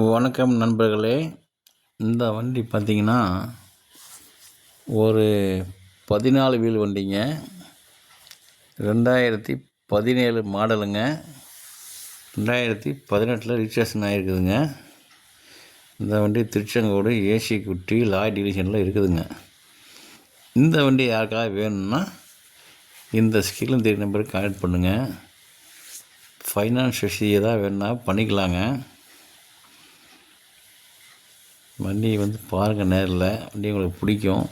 வணக்கம் நண்பர்களே. இந்த வண்டி பார்த்திங்கன்னா ஒரு 14 வீல் வண்டிங்க. 2017 மாடலுங்க. 2018 ரிஜிஸ்ட்ரேஷன் ஆகிருக்குதுங்க. இந்த வண்டி திருச்செங்கோடு ஏசி குட்டி லாய் டிவிஷனில் இருக்குதுங்க. இந்த வண்டி யாருக்காவது வேணும்னா இந்த ஸ்கிரீனில் தெரிய நம்பருக்கு கான்டாக்ட் பண்ணுங்கள். ஃபைனான்ஸ் வசதி ஏதாவது வேணுன்னா பண்ணிக்கலாங்க. வண்டி பாருங்கள், நேரில் வண்டி உங்களுக்கு பிடிக்கும்.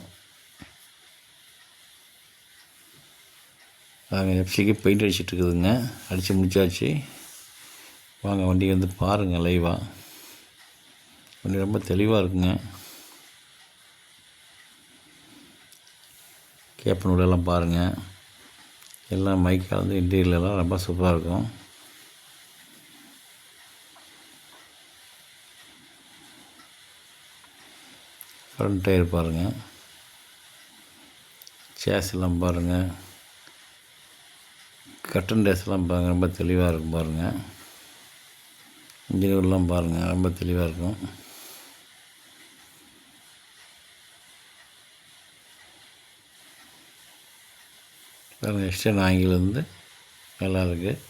நாங்கள் எஃப்சிக்கு பெயிண்ட் அடிச்சிட்ருக்குதுங்க. அடித்து முடிச்சாச்சு. வாங்க வண்டி பாருங்கள் லைவாக. வண்டி ரொம்ப தெளிவாக இருக்குங்க. கேப்பன் உள்ளெல்லாம் பாருங்கள். எல்லாம் மைக்காக இன்டீரியர்லாம் ரொம்ப சூப்பராக இருக்கும். ஃப்ரண்ட் டயர் பாருங்கள். சேஸ் எல்லாம் பாருங்கள். கட்டன் டேஸ்லாம் பாருங்கள், ரொம்ப தெளிவாக இருக்கும் பாருங்கள். இன்ஜினியர்லாம் பாருங்கள், ரொம்ப தெளிவாக இருக்கும். பாருங்கள், எக்ஸ்டர்ன் ஆங்கிலேருந்து நல்லா இருக்குது.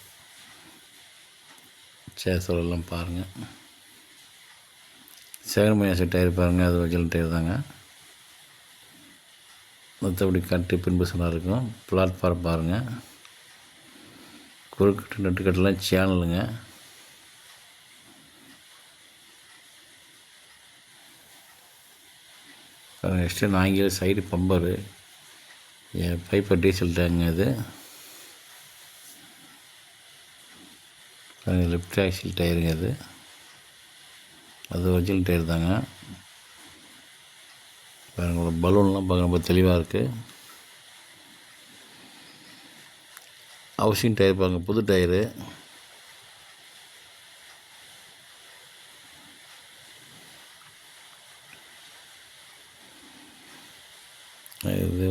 சேஸோடலாம் பாருங்கள். செகண்ட் மைனஸ் டயர் பாருங்கள், அது ஒரிஜினல் டயர் தாங்க. மற்றபடி கட்டு பின்புசனாக இருக்கும். பிளாட்ஃபார்ம் பாருங்கள். குறுக்கட்டு நட்டுக்கட்டெல்லாம் சேனலுங்க. எக்ஸ்டர்ன் ஆங்கில சைடு பம்பரு, பைப்பர் டீசல் டேங்க. இது லெஃப்ட் ஆக்சில் டயருங்க. அது ஒரிஜினல் டயர் தாங்க. பாருங்கள், பலூன்லாம் பார்க்க ரொம்ப தெளிவாக இருக்குது. ஹவுசிங் டயர் பாருங்கள், புது டயரு. இது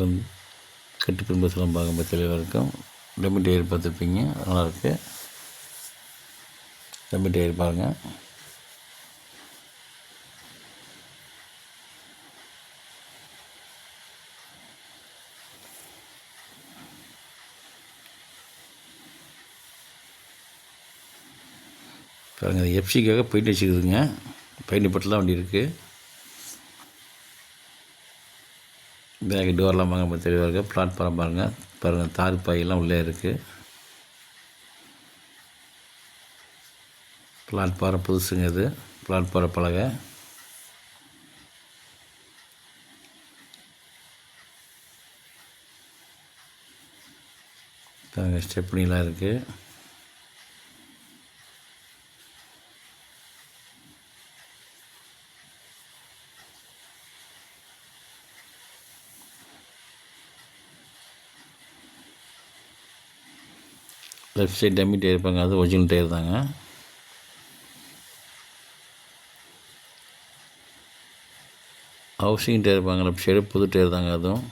கட்டு பின்புசெல்லாம் பார்க்க ரொம்ப தெளிவாக இருக்கும். டெமி டயர் பார்த்துருப்பீங்க, நல்லாயிருக்கு. டெமி டயர் பாருங்கள். பாருங்கள், அது எஃப்சிக்காக பெயிண்ட் வச்சுக்குதுங்க. பெயிண்ட் பட்டெலாம் வண்டி இருக்குது. பேக் டோர்லாம் பார்க்க தெளிவாக இருக்குது. பிளாட்ஃபார்ம் பாருங்கள், தார் பாயெல்லாம் உள்ளே இருக்குது. பிளாட்ஃபார்ம் புதுசுங்க. இது பிளாட்ஃபார்ம் பலகை. பாருங்கள், ஸ்டெப்னிலாம் இருக்குது. லெஃப்ட் சைடு டம்மி டயர் இருப்பாங்க, அது ஒரிஜினல் டயர் தாங்க. ஹவுசிங் டயர் இருப்பாங்க, லெஃப்ட் சைடு புது டயர் தாங்க. அதுவும்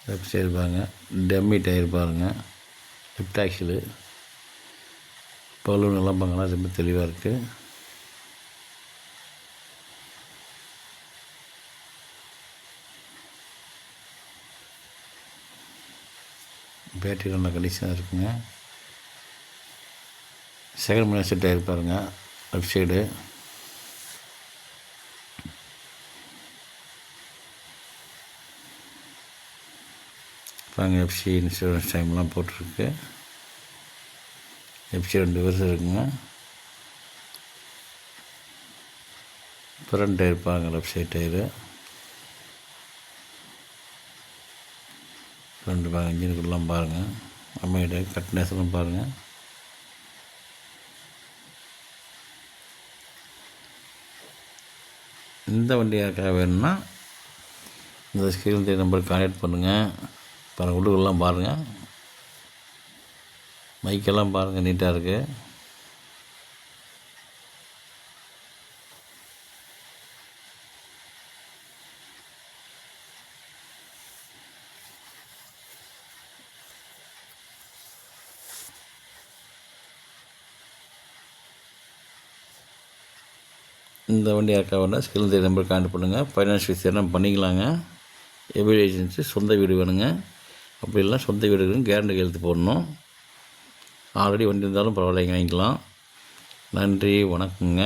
லெஃப்ட் சைடு பாருங்க, டம்மி டயர் பாருங்கள். லெஃப்ட் ஆக்சிலு பலூன் எல்லாம் பாருங்கன்னா ரொம்ப தெளிவாக இருக்குது. பேட்டரி நல்ல கண்டிஷனாக இருக்குங்க. செகண்ட் மைனஸ் டயர் பாருங்கள், லெஃப்ட் சைடு. பாருங்கள், எஃப்சி இன்சூரன்ஸ் டைம்லாம் போட்டிருக்கு. எஃப்சி 2 வருஷம் இருக்குங்க. ஃப்ரண்ட் டயர் பாருங்கள், லெஃப்ட் சைடு டயரு. ஃப்ரண்ட் பாருங்கள், இன்ஜினுக்குள்ளலாம் பாருங்கள். அம்மையோட கட்னஸ்லாம் பாருங்கள். இந்த வண்டி யாருக்காக வேணும்னா இந்த ஸ்கிரீன் தெரிய நம்பருக்கு கான்டாக்ட் பண்ணுங்கள். பாருங்கள், உள்ளுக்குள்ளலாம் பாருங்கள். மைக்கெல்லாம் பாருங்கள், நீட்டாக இருக்குது. இந்த வண்டி யாருக்கா வேணால் ஸ்கில் தேடி நம்பர் கான்டாக்ட் பண்ணுங்கள். ஃபைனான்ஸ் விஷயம் பண்ணிக்கலாங்க. எபிள் ஏஜென்சி சொந்த வீடு வேணுங்க. அப்படி இல்லைனா சொந்த வீடுக்கு கேரண்டி கையெழுத்து போடணும். ஆல்ரெடி வண்டி இருந்தாலும் பரவாயில்லைங்க, வாங்கிக்கலாம். நன்றி, வணக்கங்க.